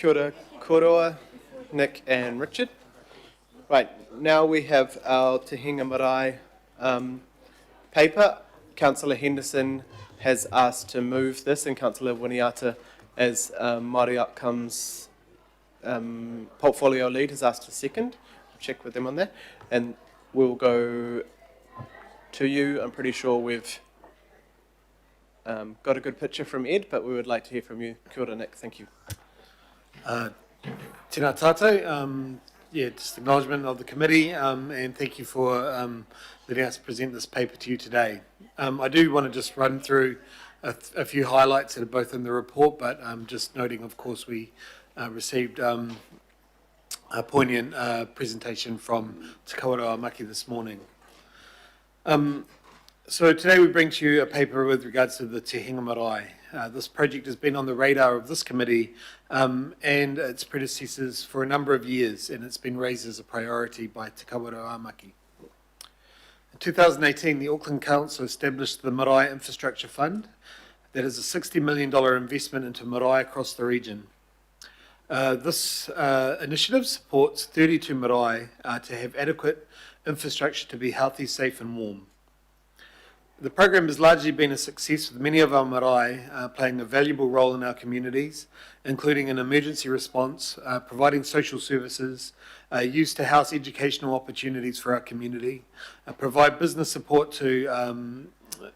Kia ora, koroa, Nick and Richard. Right, now we have our Te Hinga Marae paper. Councillor Henderson has asked to move this, and Councillor Winiata, as Māori Outcomes portfolio lead, has asked to second. I'll check with them on that. And we'll go to you. I'm pretty sure we've got a good picture from Ed, but we would like to hear from you. Kia ora, Nick. Thank you. Tēnā tātou, just acknowledgement of the committee, and thank you for letting us present this paper to you today. I do want to just run through a few highlights that are both in the report, but just noting, of course, we received a poignant presentation from Te Kawerau Maki this morning. So today we bring to you a paper with regards to the Te Hinga Marae. This project has been on the radar of this committee and its predecessors for a number of years, and it's been raised as a priority by Te Kawerau Maki. In 2018, the Auckland Council established the Marae Infrastructure Fund. That is a $60 million investment into marae across the region. This initiative supports 32 marae to have adequate infrastructure to be healthy, safe and warm. The program has largely been a success, with many of our marae playing a valuable role in our communities, including an emergency response, providing social services, used to house educational opportunities for our community, provide business support to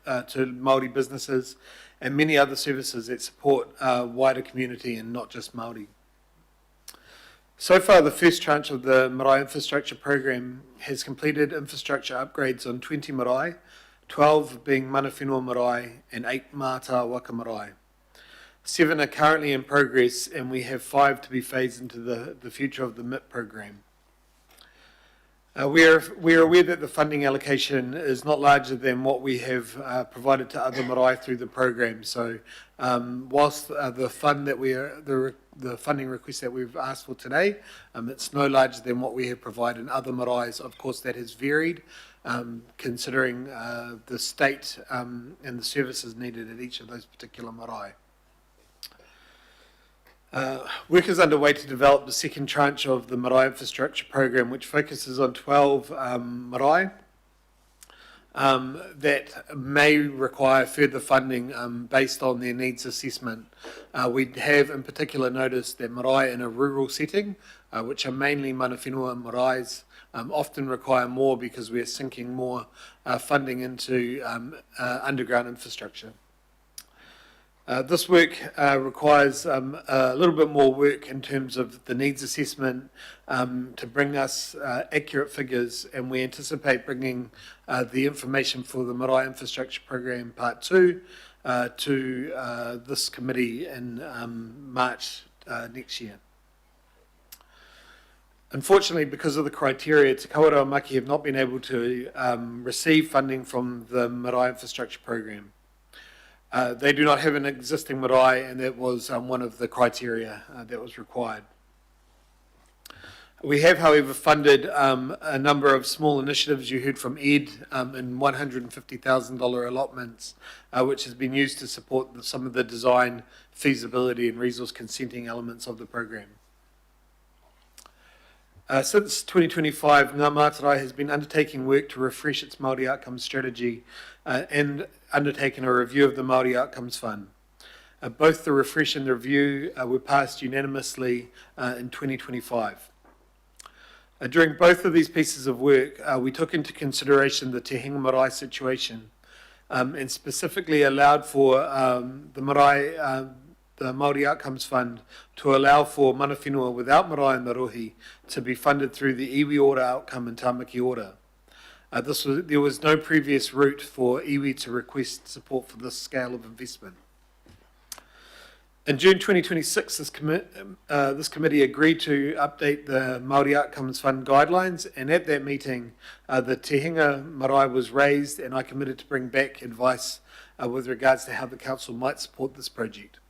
Māori businesses, and many other services that support wider community and not just Māori. So far, the first tranche of the Marae Infrastructure Program has completed infrastructure upgrades on 20 marae, 12 being mana whenua marae and 8 mātā waka marae. 7 are currently in progress, and we have 5 to be phased into the future of the MIP program. We are aware that the funding allocation is not larger than what we have provided to other marae through the program. So, whilst the funding request that we've asked for today, it's no larger than what we have provided in other marae. Of course, that has varied, considering the state and the services needed at each of those particular marae. Work is underway to develop the second tranche of the Marae Infrastructure Program, which focuses on 12 marae that may require further funding based on their needs assessment. We have in particular noticed that marae in a rural setting, which are mainly mana whenua maraes, often require more because we are sinking more funding into underground infrastructure. This work requires a little bit more work in terms of the needs assessment to bring us accurate figures, and we anticipate bringing the information for the Marae Infrastructure Program Part 2 to this committee in March next year. Unfortunately, because of the criteria, Te Kawerau Maki have not been able to receive funding from the Marae Infrastructure Program. They do not have an existing marae, and that was one of the criteria that was required. We have, however, funded a number of small initiatives. You heard from Ed in $150,000 allotments, which has been used to support some of the design, feasibility and resource consenting elements of the program. Since 2025, Ngā Mātarai has been undertaking work to refresh its Māori Outcomes strategy and undertaken a review of the Māori Outcomes Fund. Both the refresh and the review were passed unanimously in 2025. During both of these pieces of work, we took into consideration the Te Hinga Marae situation and specifically allowed for the Māori Outcomes Fund to allow for mana whenua without marae in the rohi to be funded through the iwi order outcome and tāmaki order. There was no previous route for iwi to request support for this scale of investment. In June 2026, this committee agreed to update the Māori Outcomes Fund guidelines, and at that meeting, the Te Hinga Marae was raised, and I committed to bring back advice with regards to how the council might support this project.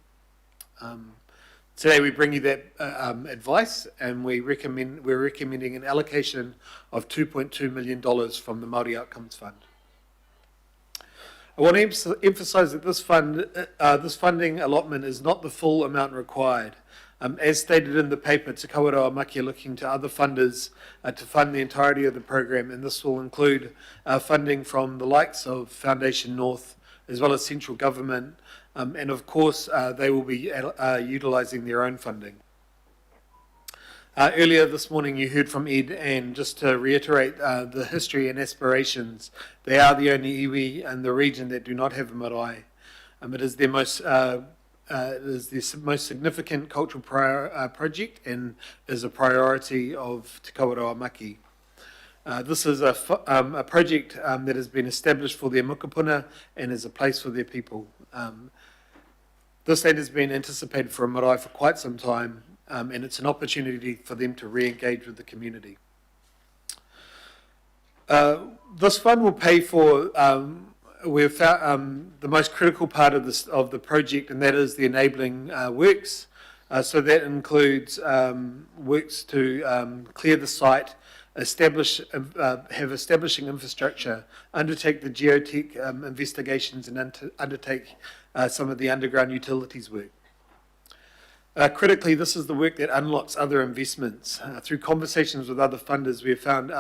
Today we bring you that advice, and we're recommending an allocation of $2.2 million from the Māori Outcomes Fund. I want to emphasise that this funding allotment is not the full amount required. As stated in the paper, Te Kawerau Maki are looking to other funders to fund the entirety of the program, and this will include funding from the likes of Foundation North, as well as central government, and of course they will be utilising their own funding. Earlier this morning you heard from Ed, and just to reiterate the history and aspirations, they are the only iwi in the region that do not have a marae. It is their most significant cultural project and is a priority of Te Kawerau Maki. This is a project that has been established for their mukapuna and is a place for their people. This land has been anticipated for a marae for quite some time, and it's an opportunity for them to re-engage with the community. This fund will pay for we've found the most critical part of the project, and that is the enabling works. So that includes works to clear the site, have establishing infrastructure, undertake the geotech investigations, and undertake some of the underground utilities work. Critically, this is the work that unlocks other investments. Through conversations with other funders, we have found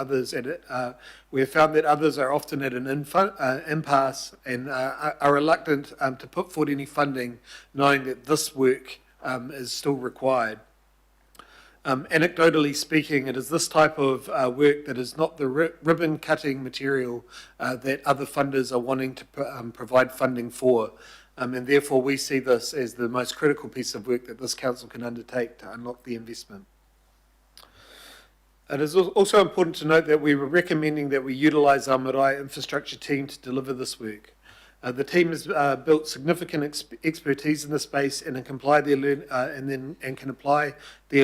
that others are often at an impasse and are reluctant to put forward any funding, knowing that this work is still required. Anecdotally speaking, it is this type of work that is not the ribbon cutting material that other funders are wanting to provide funding for. And therefore we see this as the most critical piece of work that this council can undertake to unlock the investment. It is also important to note that we were recommending that we utilise our marae infrastructure team to deliver this work. The team has built significant expertise in this space and can apply their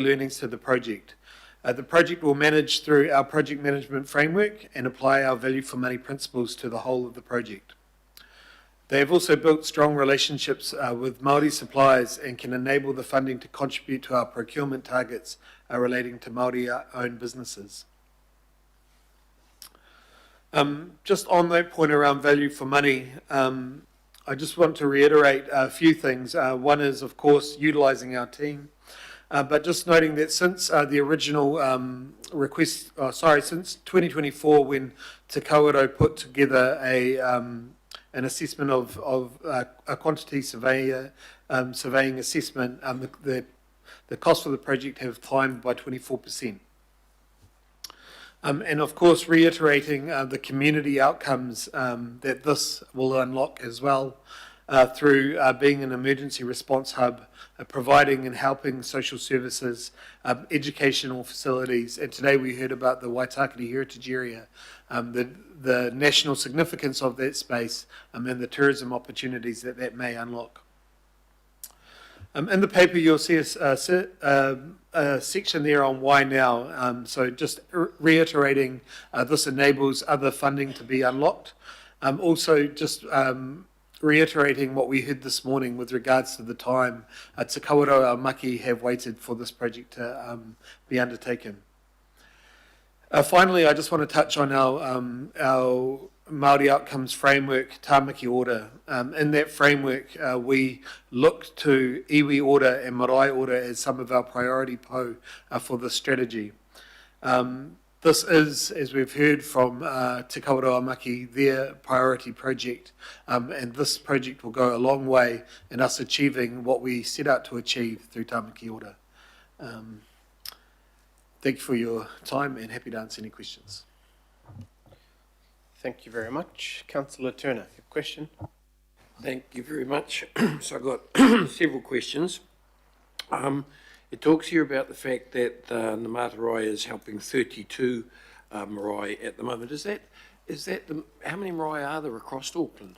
learnings to the project. The project will manage through our project management framework and apply our value for money principles to the whole of the project. They have also built strong relationships with Māori suppliers and can enable the funding to contribute to our procurement targets relating to Māori-owned businesses. Just on that point around value for money, I just want to reiterate a few things. One is, of course, utilising our team, but just noting that since the original since 2024, when Te Kawerau put together an assessment of a quantity surveying assessment, the cost for the project have climbed by 24%. And of course, reiterating the community outcomes that this will unlock as well through being an emergency response hub, providing and helping social services, educational facilities, and today we heard about the Waitakere Heritage Area, the national significance of that space, and the tourism opportunities that may unlock. In the paper, you'll see a section there on why now. So just reiterating, this enables other funding to be unlocked. Also, just reiterating what we heard this morning with regards to the time Te Kawerau Maki have waited for this project to be undertaken. Finally, I just want to touch on our Māori Outcomes Framework, Tāmaki Order. In that framework, we look to iwi order and marae order as some of our priority po for this strategy. This is, as we've heard from Te Kawerau Maki, their priority project, and this project will go a long way in us achieving what we set out to achieve through Tāmaki Order. Thank you for your time and happy to answer any questions. Thank you very much. Councillor Turner, your question? Thank you very much. So I've got several questions. It talks here about the fact that Ngāmatarai is helping 32 marae at the moment. Is that how many marae are there across Auckland?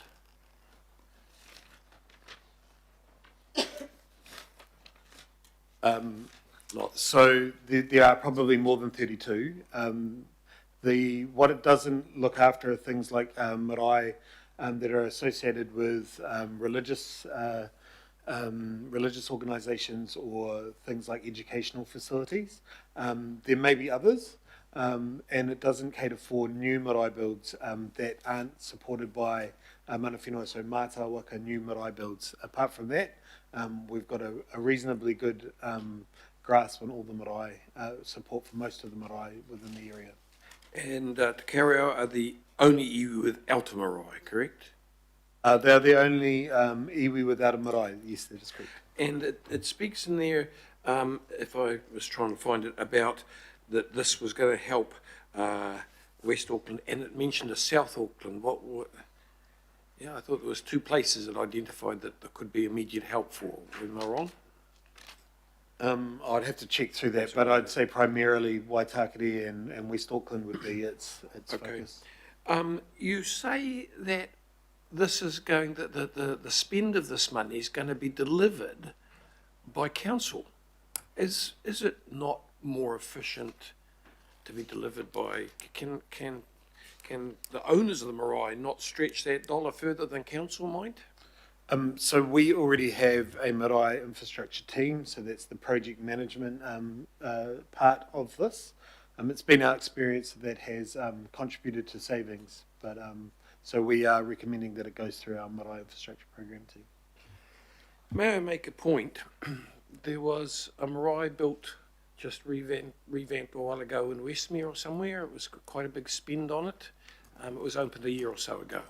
Lots. So there are probably more than 32. What it doesn't look after are things like marae that are associated with religious organisations or things like educational facilities. There may be others, and it doesn't cater for new marae builds that aren't supported by mana whenua, so Mata Waka new marae builds. Apart from that, we've got a reasonably good grasp on all the marae, support for most of the marae within the area. And Te Kareo are the only iwi without a marae, correct? They're the only iwi without a marae, yes, that is correct. And it speaks in there, if I was trying to find it, about that this was going to help West Auckland, and it mentioned a South Auckland. Yeah, I thought there was two places that identified that there could be immediate help for. Am I wrong? I'd have to check through that, but I'd say primarily Waitakere and West Auckland would be its focus. You say that this is going, the spend of this money is going to be delivered by council. Is it not more efficient to be delivered by, can the owners of the marae not stretch that dollar further than council might? So we already have a marae infrastructure team, so that's the project management part of this. It's been our experience that has contributed to savings, but so we are recommending that it goes through our marae infrastructure program team. May I make a point? There was a marae built, just revamped a while ago in Westmere or somewhere. It was quite a big spend on it. It was opened a year or so ago.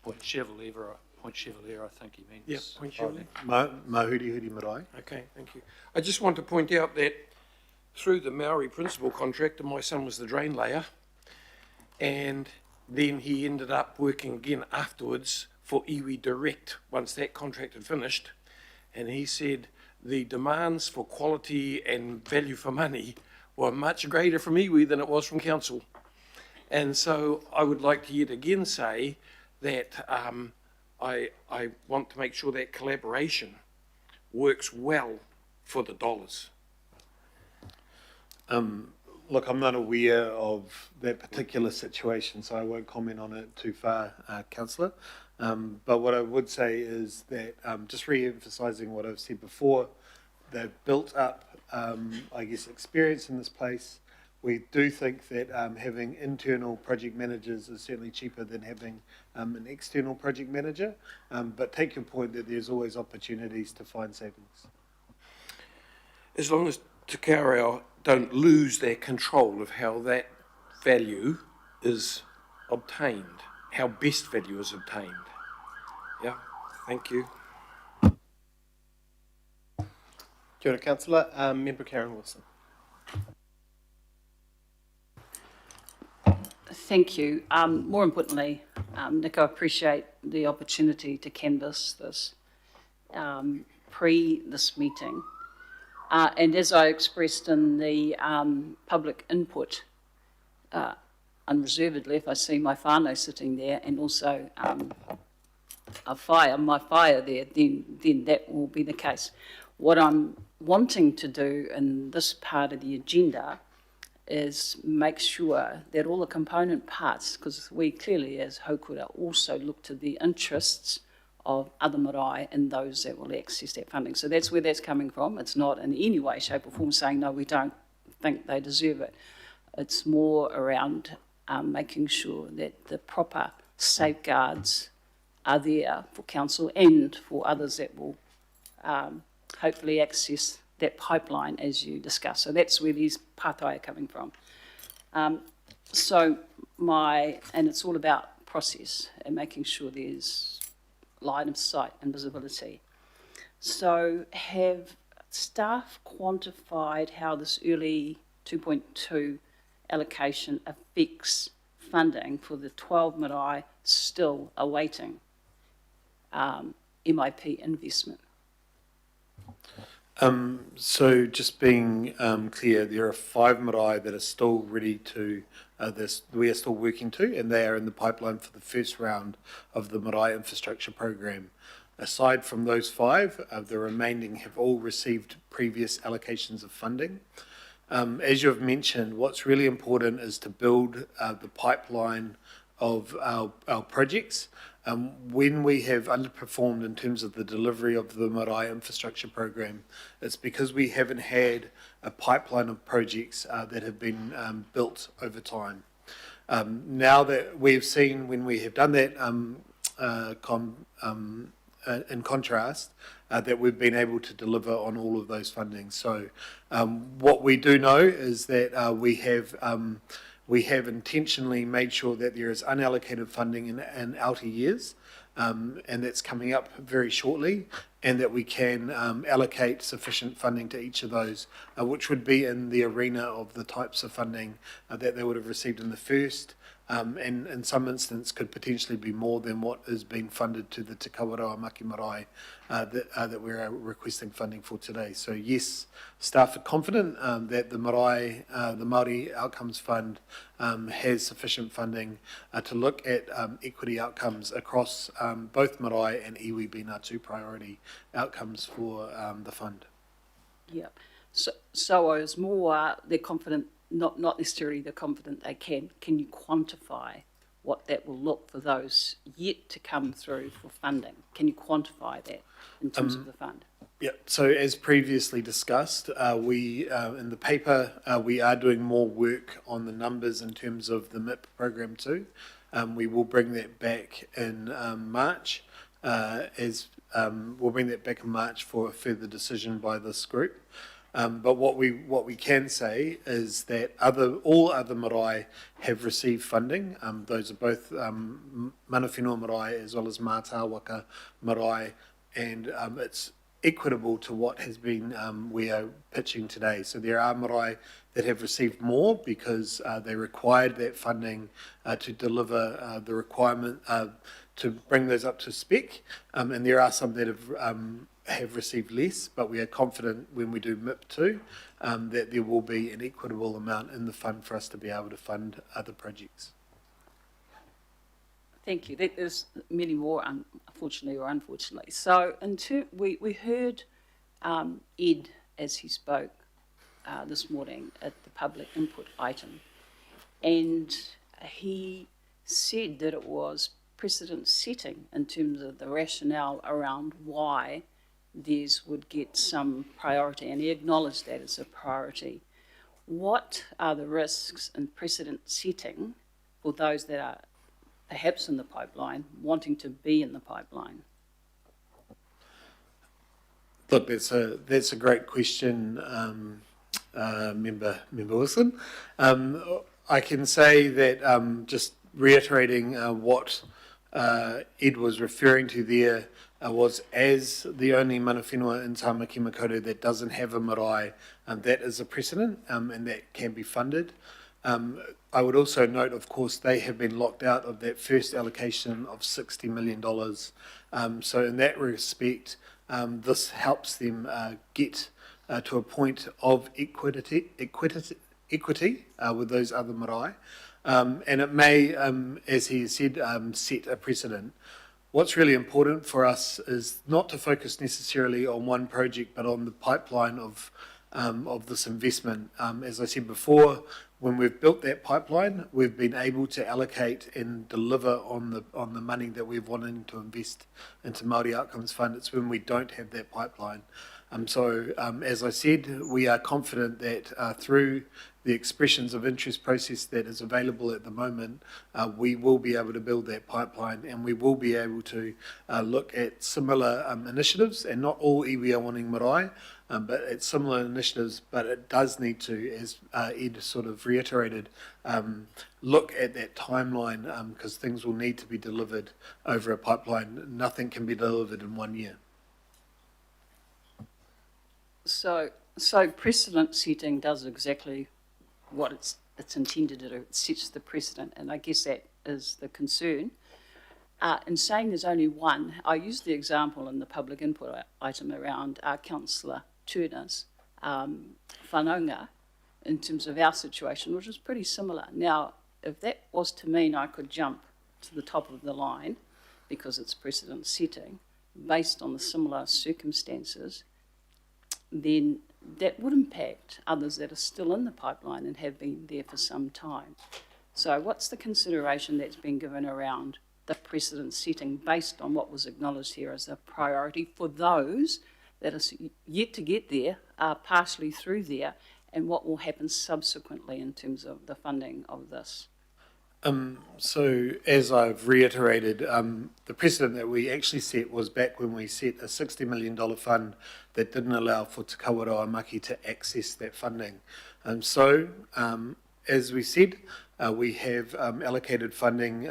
Point Chevalier, I think he means. Yeah, Point Chevalier. Mahuri marae. Okay, thank you. I just want to point out that through the Maori principal contractor, my son was the drain layer, and then he ended up working again afterwards for iwi Direct once that contract had finished, and he said the demands for quality and value for money were much greater from iwi than it was from council. And so I would like to yet again say that I want to make sure that collaboration works well for the dollars. Look, I'm not aware of that particular situation, so I won't comment on it too far, Councillor. But what I would say is that, just re-emphasising what I've said before, they've built up, I guess, experience in this place. We do think that having internal project managers is certainly cheaper than having an external project manager, but take your point that there's always opportunities to find savings. As long as Te Kareo don't lose their control of how that value is obtained, how best value is obtained. Yeah, thank you. Kia ora, Councillor. Member Karen Wilson. Thank you. More importantly, Nick, I appreciate the opportunity to canvass this pre this meeting. And as I expressed in the public input, unreservedly, if I see my whānau sitting there and also my fire there, then that will be the case. What I'm wanting to do in this part of the agenda is make sure that all the component parts, because we clearly as Haukura also look to the interests of other marae and those that will access that funding. So that's where that's coming from. It's not in any way, shape or form saying, no, we don't think they deserve it. It's more around making sure that the proper safeguards are there for council and for others that will hopefully access that pipeline as you discussed. So that's where these pātai are coming from. And it's all about process and making sure there's line of sight and visibility. So have staff quantified how this early 2.2 allocation affects funding for the 12 marae still awaiting MIP investment? So just being clear, there are 5 marae that are still ready to, we are still working to, and they are in the pipeline for the first round of the marae infrastructure program. Aside from those 5, the remaining have all received previous allocations of funding. As you have mentioned, what's really important is to build the pipeline of our projects. When we have underperformed in terms of the delivery of the marae infrastructure program, it's because we haven't had a pipeline of projects that have been built over time. Now that we've seen when we have done that, in contrast, that we've been able to deliver on all of those fundings. So what we do know is that we have intentionally made sure that there is unallocated funding in outer years, and that's coming up very shortly, and that we can allocate sufficient funding to each of those, which would be in the arena of the types of funding that they would have received in the first, and in some instance could potentially be more than what is being funded to the Te Kawaroa Maki Marae that we're requesting funding for today. So yes, staff are confident that the Marae, the Māori Outcomes Fund has sufficient funding to look at equity outcomes across both marae and iwi being our two priority outcomes for the fund. Yeah. So I was more, they're confident, not necessarily they're confident they can. Can you quantify what that will look for those yet to come through for funding? Can you quantify that in terms of the fund? Yeah, so as previously discussed, we in the paper, we are doing more work on the numbers in terms of the MIP program too. We will bring that back in March, we'll bring that back in March for a further decision by this group. But what we can say is that all other marae have received funding. Those are both mana whenua marae as well as mātāwaka marae, and it's equitable to what has been we are pitching today. So there are marae that have received more because they required that funding to deliver the requirement to bring those up to spec, and there are some that have received less, but we are confident when we do MIP2 that there will be an equitable amount in the fund for us to be able to fund other projects. Thank you. There's many more, unfortunately or unfortunately. So we heard Ed as he spoke this morning at the public input item, and he said that it was precedent setting in terms of the rationale around why these would get some priority, and he acknowledged that as a priority. What are the risks in precedent setting for those that are perhaps in the pipeline, wanting to be in the pipeline? Look, that's a great question, Member Wilson. I can say that just reiterating what Ed was referring to there was, as the only mana whenua in Tāmaki Makaurau that doesn't have a marae, that is a precedent, and that can be funded. I would also note, of course, they have been locked out of that first allocation of $60 million. So in that respect, this helps them get to a point of equity with those other marae. And it may, as he said, set a precedent. What's really important for us is not to focus necessarily on one project, but on the pipeline of this investment. As I said before, when we've built that pipeline, we've been able to allocate and deliver on the money that we've wanted to invest into Māori Outcomes Fund. It's when we don't have that pipeline. So as I said, we are confident that through the expressions of interest process that is available at the moment, we will be able to build that pipeline, and we will be able to look at similar initiatives, and not all iwi are wanting marae, but at similar initiatives, but it does need to, as Ed sort of reiterated, look at that timeline, because things will need to be delivered over a pipeline. Nothing can be delivered in 1 year. So precedent setting does exactly what it's intended to do. It sets the precedent, and I guess that is the concern. In saying there's only one, I used the example in the public input item around Councillor Turner's whanaunga in terms of our situation, which is pretty similar. Now, if that was to mean I could jump to the top of the line because it's precedent setting based on the similar circumstances, then that would impact others that are still in the pipeline and have been there for some time. So what's the consideration that's been given around the precedent setting based on what was acknowledged here as a priority for those that are yet to get there, are partially through there, and what will happen subsequently in terms of the funding of this? So as I've reiterated, the precedent that we actually set was back when we set a $60 million fund that didn't allow for Te Kawerau Maki to access that funding. As we said, we have allocated funding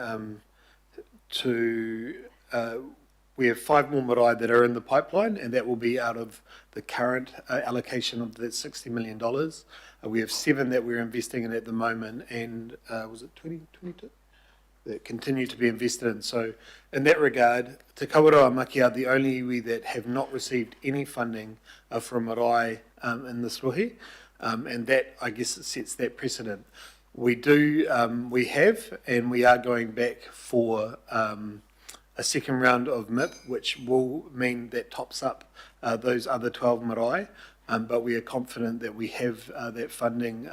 we have 5 more marae that are in the pipeline, and that will be out of the current allocation of that $60 million. We have 7 that we're investing in at the moment, and was it 2022? That continue to be invested in. So in that regard, Te Kawerau Maki are the only iwi that have not received any funding from marae in this rohe, and that, I guess, it sets that precedent. We have, and we are going back for a second round of MIP, which will mean that tops up those other 12 marae, but we are confident that we have that funding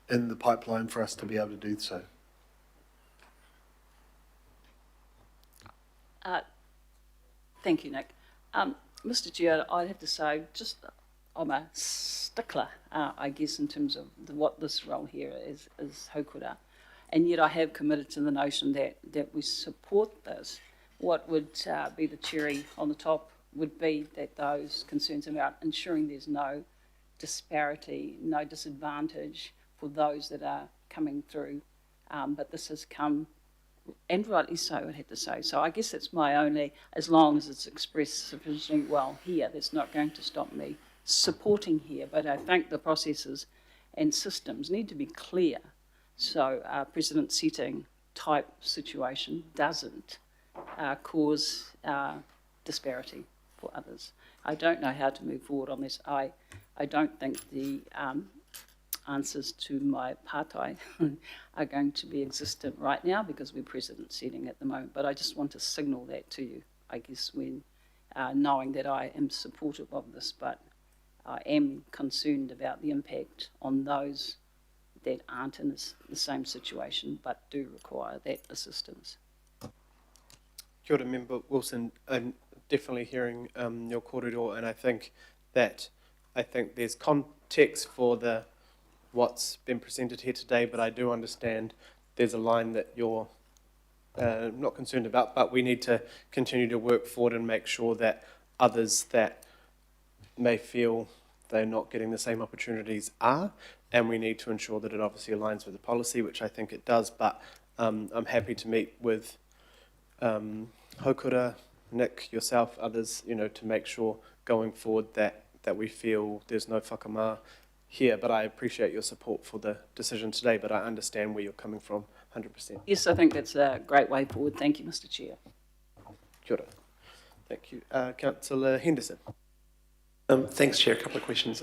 in the pipeline for us to be able to do so. Thank you, Nick. Mr. Chair, I'd have to say, I'm a stickler, I guess, in terms of what this role here is haukura. And yet I have committed to the notion that we support this. What would be the cherry on the top would be that those concerns about ensuring there's no disparity, no disadvantage for those that are coming through. But this has come, and rightly so, I'd have to say. So I guess it's my only, as long as it's expressed sufficiently well here, that's not going to stop me supporting here. But I think the processes and systems need to be clear, so precedent setting type situation doesn't cause disparity for others. I don't know how to move forward on this. I don't think the answers to my pātai are going to be existent right now because we're precedent setting at the moment. But I just want to signal that to you, I guess, when knowing that I am supportive of this, but I am concerned about the impact on those that aren't in the same situation but do require that assistance. Kia ora, Member Wilson. I'm definitely hearing your kōrero, and I think there's context for what's been presented here today, but I do understand there's a line that you're not concerned about, but we need to continue to work forward and make sure that others that may feel they're not getting the same opportunities are, and we need to ensure that it obviously aligns with the policy, which I think it does, but I'm happy to meet with Haukura, Nick, yourself, others, to make sure going forward that we feel there's no whakamā here. But I appreciate your support for the decision today, but I understand where you're coming from 100%. Yes, I think that's a great way forward. Thank you, Mr. Chair. Kia ora. Thank you. Councillor Henderson. Thanks, Chair. A couple of questions.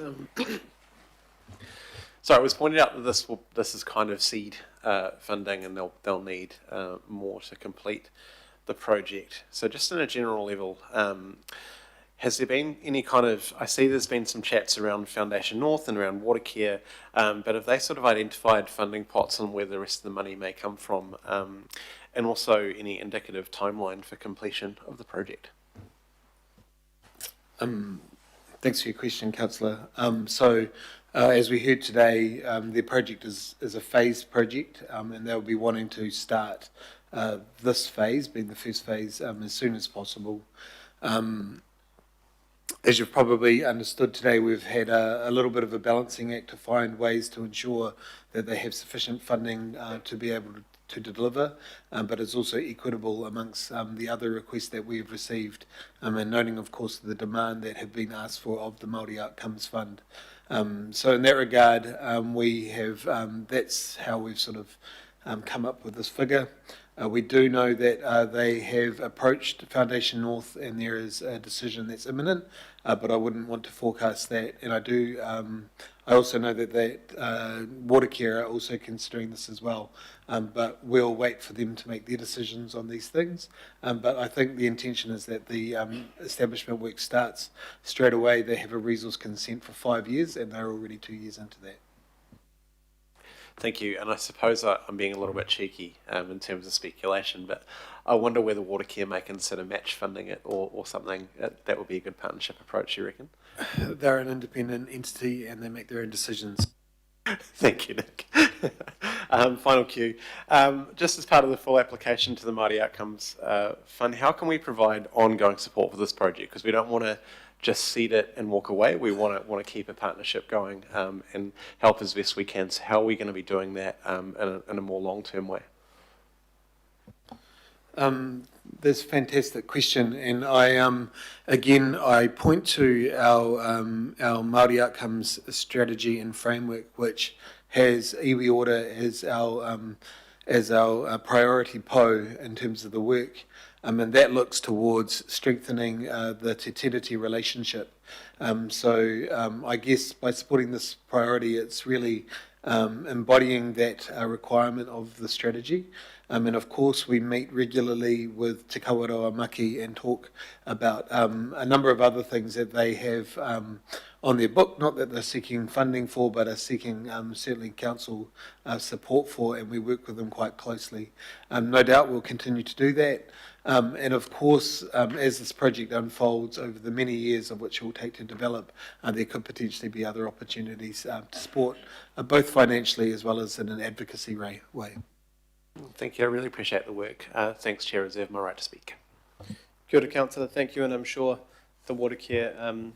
So it was pointed out that this is kind of seed funding, and they'll need more to complete the project. So just on a general level, has there been any kind of, I see there's been some chats around Foundation North and around water care, but have they sort of identified funding pots and where the rest of the money may come from, and also any indicative timeline for completion of the project? Thanks for your question, Councillor. As we heard today, the project is a phased project, and they'll be wanting to start this phase, being the first phase, as soon as possible. As you've probably understood today, we've had a little bit of a balancing act to find ways to ensure that they have sufficient funding to be able to deliver, but it's also equitable amongst the other requests that we've received, and noting, of course, the demand that have been asked for of the Māori Outcomes Fund. So in that regard, we have, that's how we've sort of come up with this figure. We do know that they have approached Foundation North and there is a decision that's imminent, but I wouldn't want to forecast that. And I also know that Water Care are also considering this as well, but we'll wait for them to make their decisions on these things. But I think the intention is that the establishment work starts straight away. They have a resource consent for 5 years and they're already 2 years into that. Thank you. And I suppose I'm being a little bit cheeky in terms of speculation, but I wonder whether Water Care may consider match funding it or something. That would be a good partnership approach, you reckon? They're an independent entity and they make their own decisions. Thank you, Nick. Final Q. Just as part of the full application to the Māori Outcomes Fund, how can we provide ongoing support for this project? Because we don't want to just seed it and walk away. We want to keep a partnership going and help as best we can. So how are we going to be doing that in a more long-term way? That's a fantastic question, and I point to our Māori Outcomes strategy and framework, which has iwi order as our priority po in terms of the work, and that looks towards strengthening the Te Tiriti relationship. I guess by supporting this priority, it's really embodying that requirement of the strategy. And of course, we meet regularly with Te Kawaroa Maki and talk about a number of other things that they have on their book, not that they're seeking funding for, but are seeking certainly council support for, and we work with them quite closely. No doubt we'll continue to do that. And of course, as this project unfolds over the many years of which it will take to develop, there could potentially be other opportunities to support, both financially as well as in an advocacy way. Thank you. I really appreciate the work. Thanks, Chair. Reserve my right to speak. Kia ora, Councillor. Thank you, and I'm sure the Watercare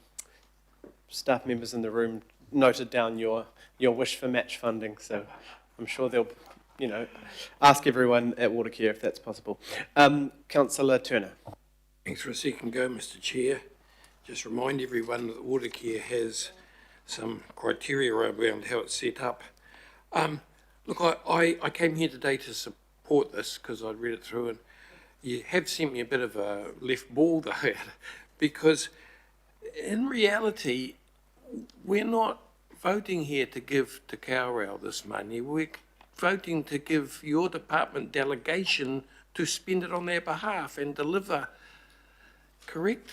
staff members in the room noted down your wish for match funding, so I'm sure they'll, ask everyone at Watercare if that's possible. Councillor Turner. Thanks for a second go, Mr. Chair. Just remind everyone that Watercare has some criteria around how it's set up. Look, I came here today to support this because I'd read it through, and you have sent me a bit of a left ball though, because in reality, we're not voting here to give Te Kaurau this money. We're voting to give your department delegation to spend it on their behalf and deliver. Correct?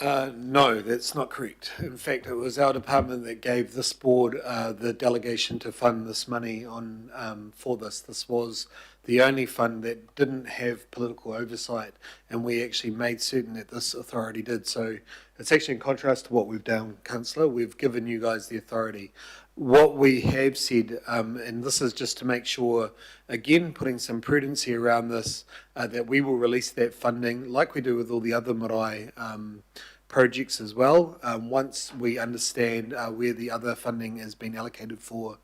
No, that's not correct. In fact, it was our department that gave this board the delegation to fund this money on for this. This was the only fund that didn't have political oversight, and we actually made certain that this authority did. So it's actually in contrast to what we've done, Councillor. We've given you guys the authority. What we have said, and this is just to make sure, again, putting some prudency around this, that we will release that funding like we do with all the other marae projects as well, once we understand where the other funding has been allocated for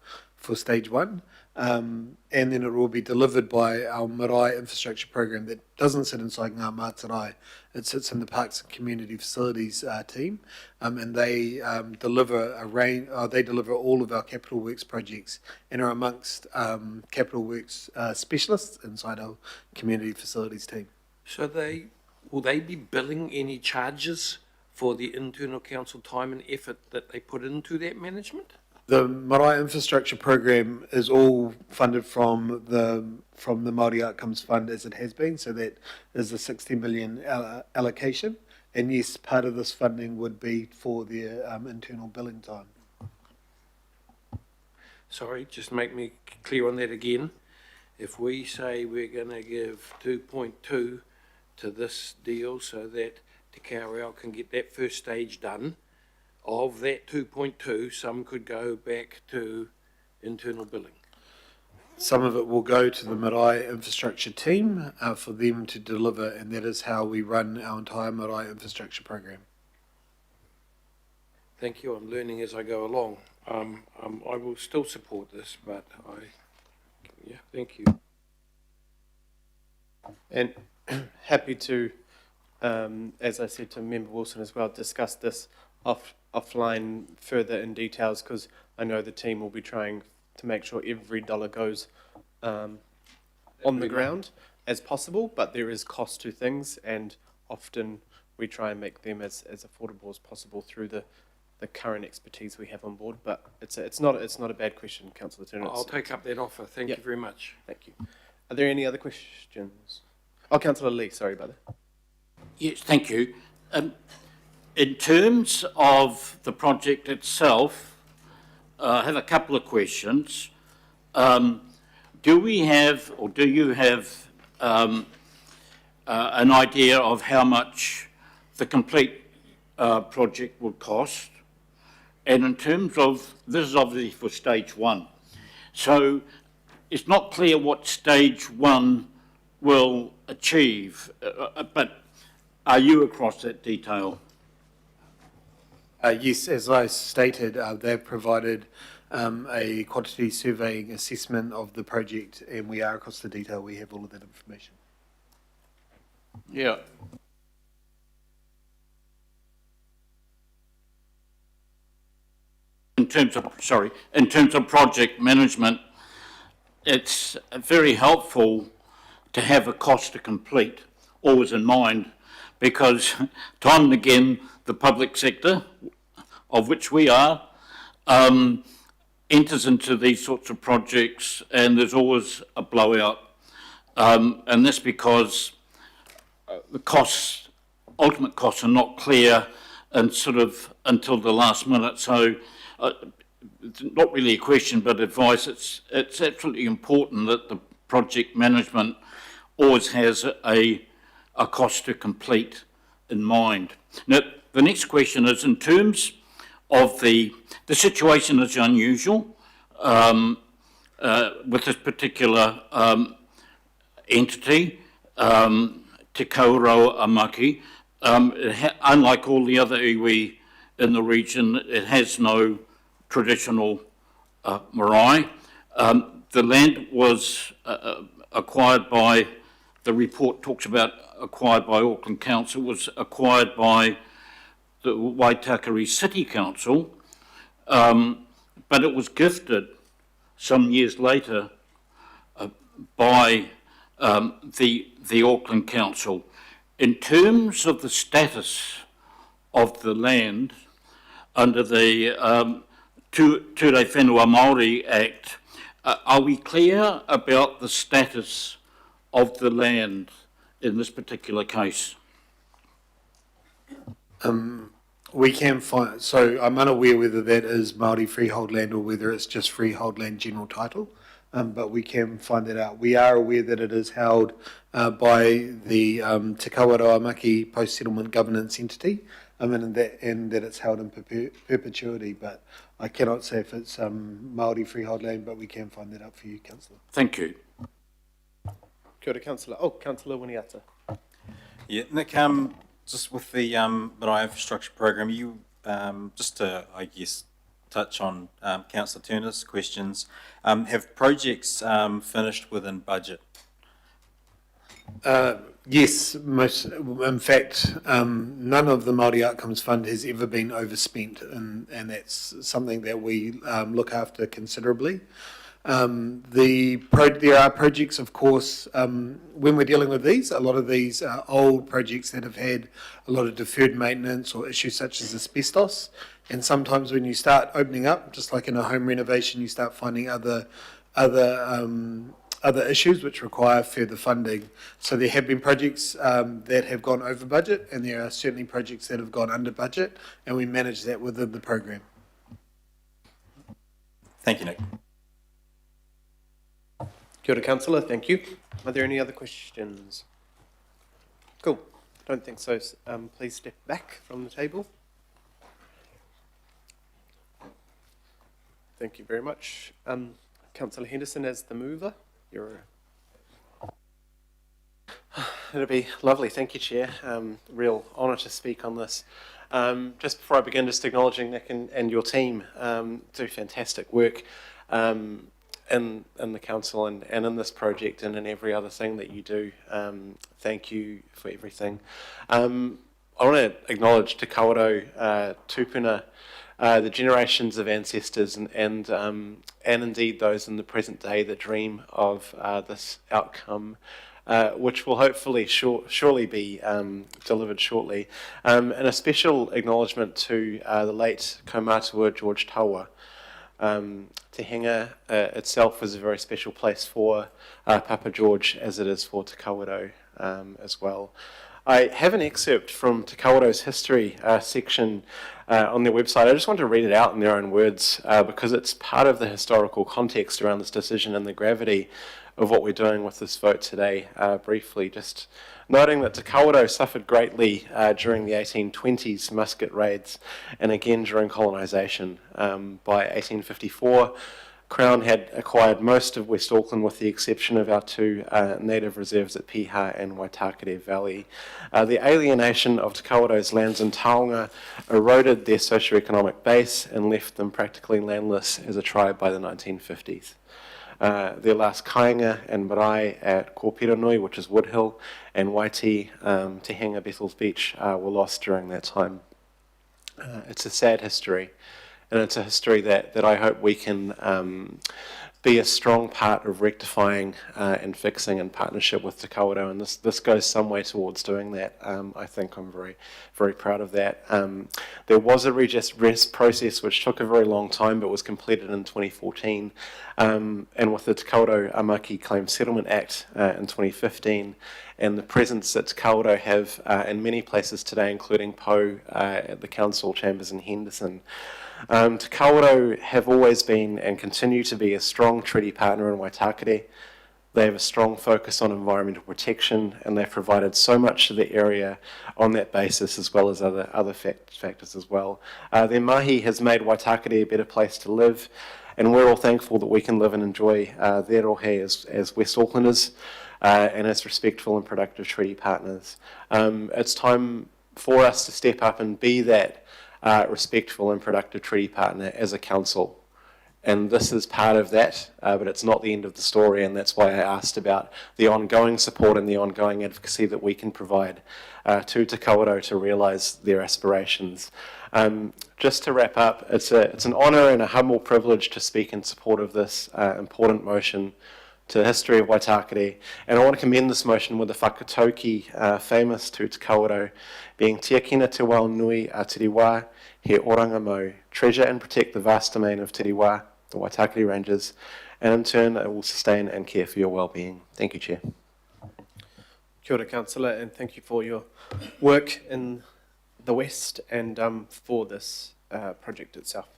stage one. And then it will be delivered by our marae infrastructure program that doesn't sit inside Ngā Mātarai. It sits in the Parks and Community Facilities team, and they deliver they deliver all of our capital works projects and are amongst capital works specialists inside our community facilities team. So will they be billing any charges for the internal council time and effort that they put into that management? The Marae Infrastructure Program is all funded from the Māori Outcomes Fund as it has been, so that is a 60 million allocation. And yes, part of this funding would be for their internal billing time. Sorry, just make me clear on that again. If we say we're going to give 2.2 to this deal so that Te Kaurau can get that first stage done, of that 2.2, some could go back to internal billing. Some of it will go to the Marae Infrastructure team for them to deliver, and that is how we run our entire Marae Infrastructure Program. Thank you. I'm learning as I go along. I will still support this, but thank you. And happy to, as I said to Member Wilson as well, discuss this offline further in details, because I know the team will be trying to make sure every dollar goes on the ground as possible, but there is cost to things, and often we try and make them as affordable as possible through the current expertise we have on board. But it's not a bad question, Councillor Turner. I'll take up that offer. Thank you very much. Thank you. Are there any other questions? Oh, Councillor Lee, sorry about that. Yes, thank you. In terms of the project itself, I have a couple of questions. Do we have, or do you have, an idea of how much the complete project would cost? And in terms of, this is obviously for stage one, So it's not clear what stage one will achieve, but are you across that detail? Yes, as I stated, they've provided a quantity surveying assessment of the project, and we are across the detail. We have all of that information. Yeah. In terms of project management, it's very helpful to have a cost to complete always in mind, because time and again, the public sector, of which we are, enters into these sorts of projects and there's always a blowout. And that's because the costs, ultimate costs are not clear and sort of until the last minute. So it's not really a question, but advice. It's absolutely important that the project management always has a cost to complete in mind. Now, the next question is, in terms of the situation is unusual with this particular entity, Te Kaurau Amaki. Unlike all the other iwi in the region, it has no traditional marae. The land was acquired by, the report talks about acquired by Auckland Council, was acquired by the Waitakere City Council, but it was gifted some years later by the Auckland Council. In terms of the status of the land under the Ture Whenua Māori Act, are we clear about the status of the land in this particular case? We can find, so I'm unaware whether that is Māori freehold land or whether it's just freehold land general title, but we can find that out. We are aware that it is held by the Te Kaurau Amaki post-settlement governance entity, and that it's held in perpetuity, but I cannot say if it's Māori freehold land, but we can find that out for you, Councillor. Thank you. Kia ora, Councillor. Oh, Councillor Winiata. Yeah, Nick, just with the Marae Infrastructure Program, you, just to, I guess, touch on Councillor Turner's questions, have projects finished within budget? Yes, in fact, none of the Māori Outcomes Fund has ever been overspent, and that's something that we look after considerably. There are projects, of course, when we're dealing with these, a lot of these are old projects that have had a lot of deferred maintenance or issues such as asbestos, and sometimes when you start opening up, just like in a home renovation, you start finding other issues which require further funding. So there have been projects that have gone over budget, and there are certainly projects that have gone under budget, and we manage that within the program. Thank you, Nick. Kia ora, Councillor. Thank you. Are there any other questions? Cool. Don't think so. Please step back from the table. Thank you very much. Councillor Henderson, as the mover, It'll be lovely. Thank you, Chair. Real honour to speak on this. Just before I begin, just acknowledging Nick and your team do fantastic work in the council and in this project and in every other thing that you do. Thank you for everything. I want to acknowledge Te Kaurau Tupuna, the generations of ancestors and indeed those in the present day that dream of this outcome, which will hopefully surely be delivered shortly. And a special acknowledgement to the late Kaumātua George Taua. Te Hinga itself is a very special place for Papa George, as it is for Te Kaurau as well. I have an excerpt from Te Kaurau's history section on their website. I just want to read it out in their own words because it's part of the historical context around this decision and the gravity of what we're doing with this vote today. Briefly, just noting that Te Kaurau suffered greatly during the 1820s musket raids and again during colonisation. By 1854, Crown had acquired most of West Auckland with the exception of our two native reserves at Piha and Waitakere Valley. The alienation of Te Kawerau's lands in Taonga eroded their socioeconomic base and left them practically landless as a tribe by the 1950s. Their last kāinga and marae at Kōpiranui, which is Woodhill, and Waiti, Te Henga Bethel's Beach, were lost during that time. It's a sad history, and it's a history that I hope we can be a strong part of rectifying and fixing in partnership with Te Kawerau, and this goes some way towards doing that. I think I'm very, very proud of that. There was a redress process which took a very long time but was completed in 2014, and with the Te Kawerau Amaki Claim Settlement Act in 2015, and the presence that Te Kawerau have in many places today, including Po at the council chambers in Henderson. Te Kawerau have always been and continue to be a strong treaty partner in Waitakere. They have a strong focus on environmental protection, and they've provided so much to the area on that basis, as well as other factors as well. Their mahi has made Waitakere a better place to live, and we're all thankful that we can live and enjoy their rohe as West Aucklanders and as respectful and productive treaty partners. It's time for us to step up and be that respectful and productive treaty partner as a council. And this is part of that, but it's not the end of the story, and that's why I asked about the ongoing support and the ongoing advocacy that we can provide to Te Kawerau to realise their aspirations. Just to wrap up, it's an honour and a humble privilege to speak in support of this important motion to the history of Waitakere, and I want to commend this motion with the whakatauki famous to Te Kawerau, being Tia kina te wao nui a te Riwa, he oranga mau, treasure and protect the vast domain of Te Riwa, the Waitakere Ranges, and in turn it will sustain and care for your well-being. Thank you, Chair. Kia ora, Councillor, and thank you for your work in the West and for this project itself.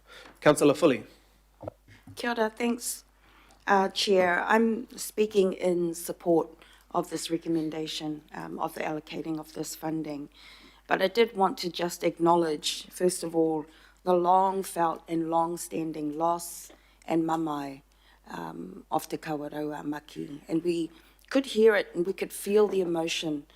Councillor Fully. Kia ora, thanks, Chair. I'm speaking in support of this recommendation of the allocating of this funding. But I did want to just acknowledge, first of all, the long-felt and long-standing loss and mamai of Te Kawerau Maki. And we could hear it and we could feel the emotion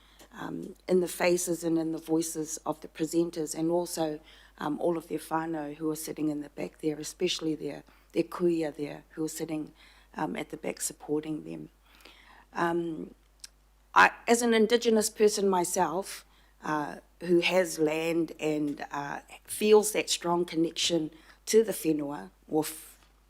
in the faces and in the voices of the presenters, and also all of their whānau who are sitting in the back there, especially their kuia there who are sitting at the back supporting them. As an Indigenous person myself, who has land and feels that strong connection to the whenua, or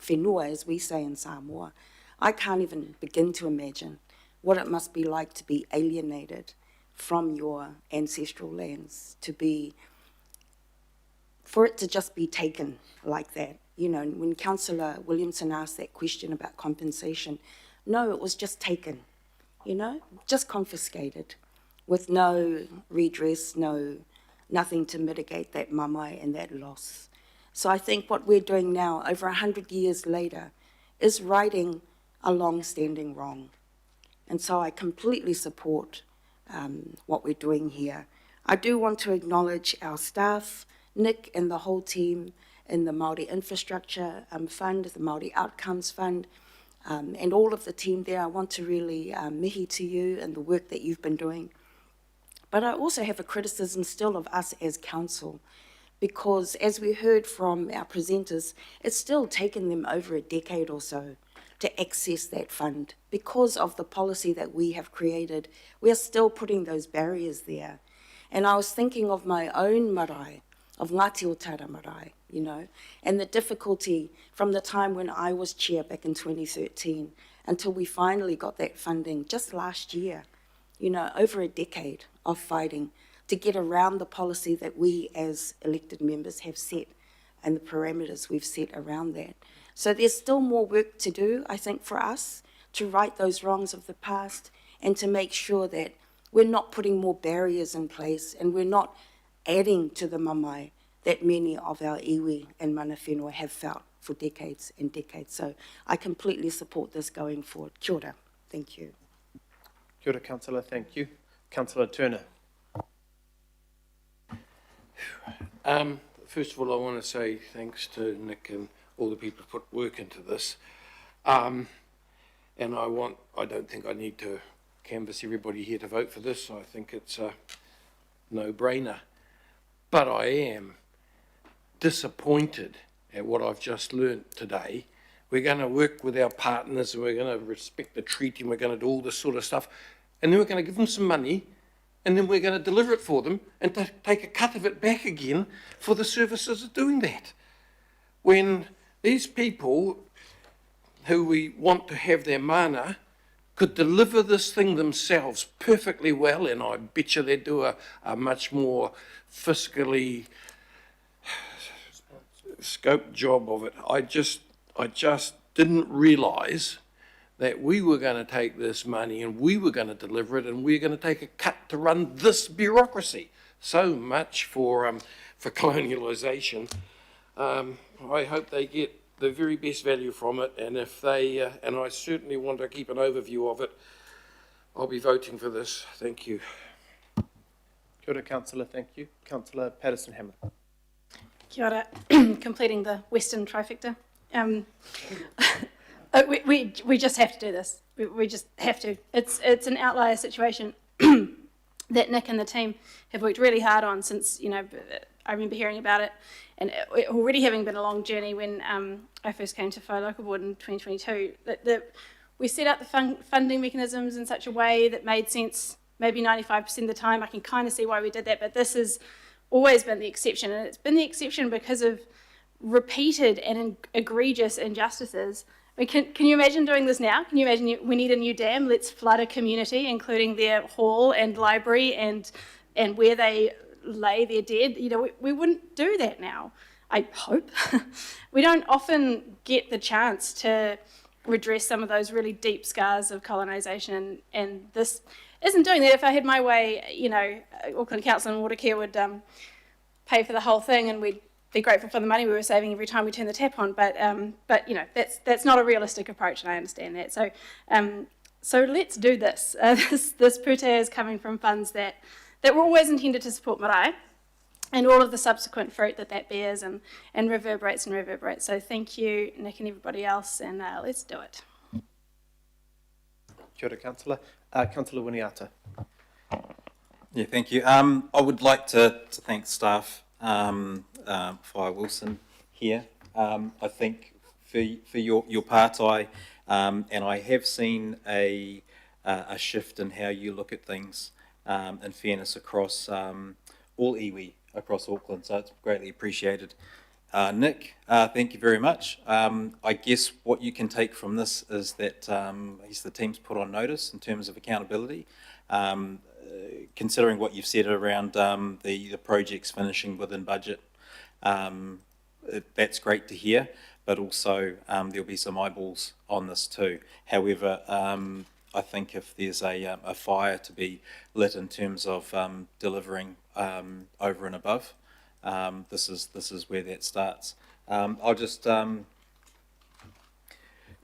whenua as we say in Samoa, I can't even begin to imagine what it must be like to be alienated from your ancestral lands, for it to just be taken like that. You know, when Councillor Williamson asked that question about compensation, no, it was just taken, you know, just confiscated with no redress, nothing to mitigate that mamai and that loss. So I think what we're doing now, over 100 years later, is righting a long-standing wrong. And so I completely support what we're doing here. I do want to acknowledge our staff, Nick and the whole team in the Māori Infrastructure Fund, the Māori Outcomes Fund, and all of the team there. I want to really mihi to you and the work that you've been doing. But I also have a criticism still of us as council, because as we heard from our presenters, it's still taken them over a decade or so to access that fund. Because of the policy that we have created, we are still putting those barriers there. And I was thinking of my own marae, of Ngāti o Tara marae, you know, and the difficulty from the time when I was chair back in 2013 until we finally got that funding just last year, you know, over a decade of fighting to get around the policy that we as elected members have set and the parameters we've set around that. So there's still more work to do, I think, for us to right those wrongs of the past and to make sure that we're not putting more barriers in place and we're not adding to the mamai that many of our iwi and mana whenua have felt for decades and decades. So I completely support this going forward. Kia ora. Thank you. Kia ora, Councillor. Thank you. Councillor Turner. First of all, I want to say thanks to Nick and all the people who put work into this. And I don't think I need to canvass everybody here to vote for this. I think it's a no-brainer. But I am disappointed at what I've just learnt today. We're going to work with our partners, and we're going to respect the treaty, and we're going to do all this sort of stuff. And then we're going to give them some money, and then we're going to deliver it for them and take a cut of it back again for the services of doing that. When these people who we want to have their mana could deliver this thing themselves perfectly well, and I bet you they'd do a much more fiscally scoped job of it. I just didn't realise that we were going to take this money and we were going to deliver it, and we're going to take a cut to run this bureaucracy. So much for colonialisation. I hope they get the very best value from it, and if they, and I certainly want to keep an overview of it, I'll be voting for this. Thank you. Kia ora, Councillor, thank you. Councillor Patterson-Hammer. Kia ora. Completing the Western trifecta. We just have to do this. We just have to. It's an outlier situation that Nick and the team have worked really hard on since, I remember hearing about it, and it already having been a long journey when I first came to Whai Local Board in 2022. We set up the funding mechanisms in such a way that made sense maybe 95% of the time. I can kind of see why we did that, but this has always been the exception, and it's been the exception because of repeated and egregious injustices. I mean, can you imagine doing this now? Can you imagine we need a new dam, let's flood a community, including their hall and library and where they lay their dead? We wouldn't do that now, I hope. We don't often get the chance to redress some of those really deep scars of colonisation, and this isn't doing that. If I had my way, Auckland Council and Watercare would pay for the whole thing, and we'd be grateful for the money we were saving every time we turn the tap on. But that's not a realistic approach, and I understand that. So let's do this. This pute is coming from funds that were always intended to support marae, and all of the subsequent fruit that bears and reverberates. So thank you, Nick and everybody else, and let's do it. Kia ora, Councillor. Councillor Winiata. Yeah, thank you. I would like to thank staff, Whai Wilson here. I think for your part, and I have seen a shift in how you look at things, in fairness, across all iwi across Auckland, so it's greatly appreciated. Nick, thank you very much. I guess what you can take from this is that the team's put on notice in terms of accountability, considering what you've said around the projects finishing within budget. That's great to hear, but also there'll be some eyeballs on this too. However, I think if there's a fire to be lit in terms of delivering over and above, this is where that starts. I'll just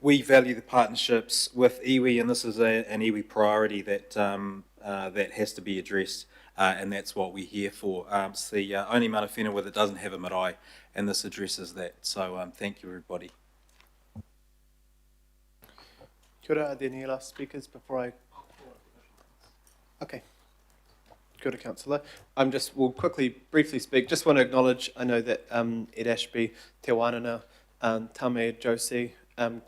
we value the partnerships with iwi, and this is an iwi priority that that has to be addressed, and that's what we're here for. It's the only mana whenua that doesn't have a marae, and this addresses that. So thank you, everybody. Kia ora, are there any last speakers before I... Okay. Kia ora, Councillor. We'll briefly speak. Just want to acknowledge, I know that Ed Ashby, Te Wānana, Tame Josie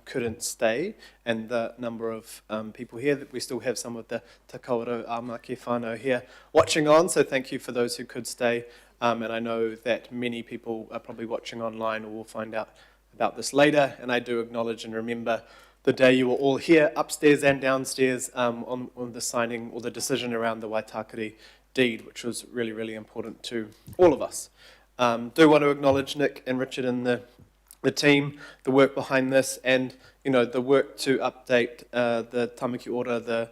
couldn't stay, and the number of people here, that we still have some of the Takaoro Amaki whānau here watching on, so thank you for those who could stay. And I know that many people are probably watching online or will find out about this later, and I do acknowledge and remember the day you were all here, upstairs and downstairs, on the signing or the decision around the Waitakere deed, which was really, really important to all of us. Do want to acknowledge Nick and Richard and the team, the work behind this, and the work to update the Tamaki Ora, the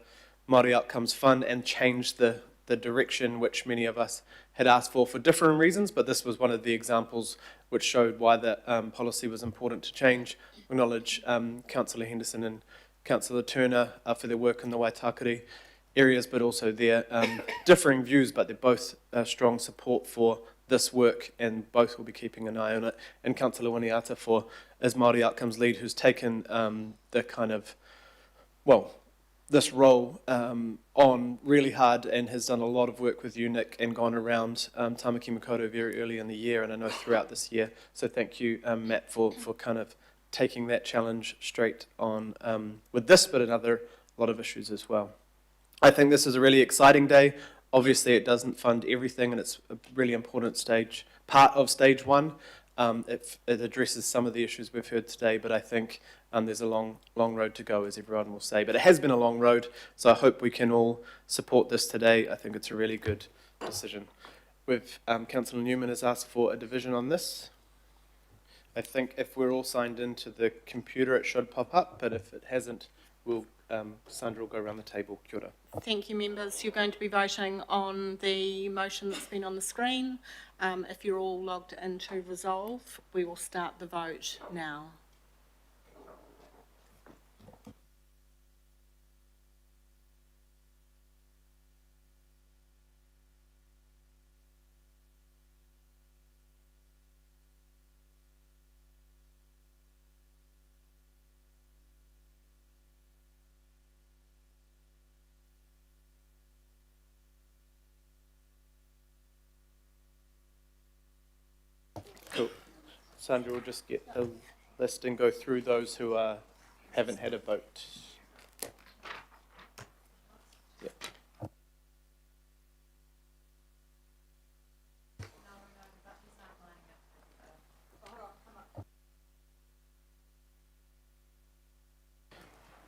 Māori Outcomes Fund, and change the direction which many of us had asked for different reasons, but this was one of the examples which showed why the policy was important to change. Acknowledge Councillor Henderson and Councillor Turner for their work in the Waitakere areas, but also their differing views, but they're both strong support for this work, and both will be keeping an eye on it. And Councillor Waniata for, as Māori Outcomes lead, who's taken the kind of, well, this role on really hard and has done a lot of work with you, Nick, and gone around Tamaki Makaurau very early in the year, and I know throughout this year. So thank you, Matt, for kind of taking that challenge straight on with this, but another lot of issues as well. I think this is a really exciting day. Obviously, it doesn't fund everything, and it's a really important part of stage one. It addresses some of the issues we've heard today, but I think there's a long road to go, as everyone will say. But it has been a long road, so I hope we can all support this today. I think it's a really good decision. Councillor Newman has asked for a division on this. I think if we're all signed into the computer, it should pop up, but if it hasn't, Sandra will go around the table. Kia ora. Thank you, members. You're going to be voting on the motion that's been on the screen. If you're all logged into Resolve, we will start the vote now. Cool. Sandra will just get the list and go through those who haven't had a vote. Yeah.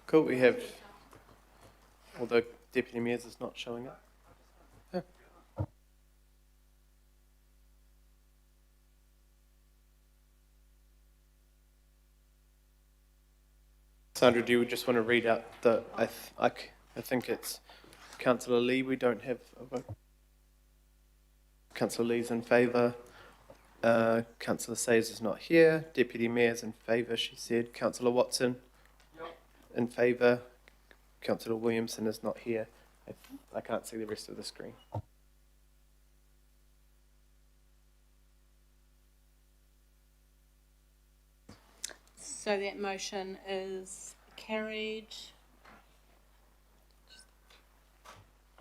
Cool, we have, although Deputy Mayor's is not showing up. Yeah. Sandra, do you just want to read out the, I think it's Councillor Lee, we don't have a vote. Councillor Lee's in favour. Councillor Sayers is not here. Deputy Mayor's in favour, she said. Councillor Watson? In favour. Councillor Williamson is not here. I can't see the rest of the screen. So that motion is carried.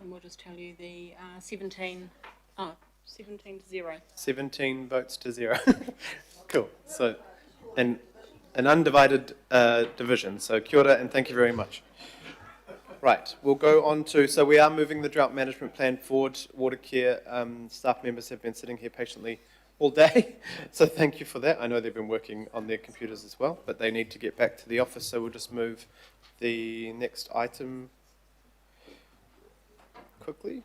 And we'll just tell you the 17 to 0. 17 votes to 0. Cool. So, an undivided division. So, kia ora and thank you very much. Right, we'll go on to, so we are moving the drought management plan forward. Water care staff members have been sitting here patiently all day, so thank you for that. I know they've been working on their computers as well, but they need to get back to the office, so we'll just move the next item quickly.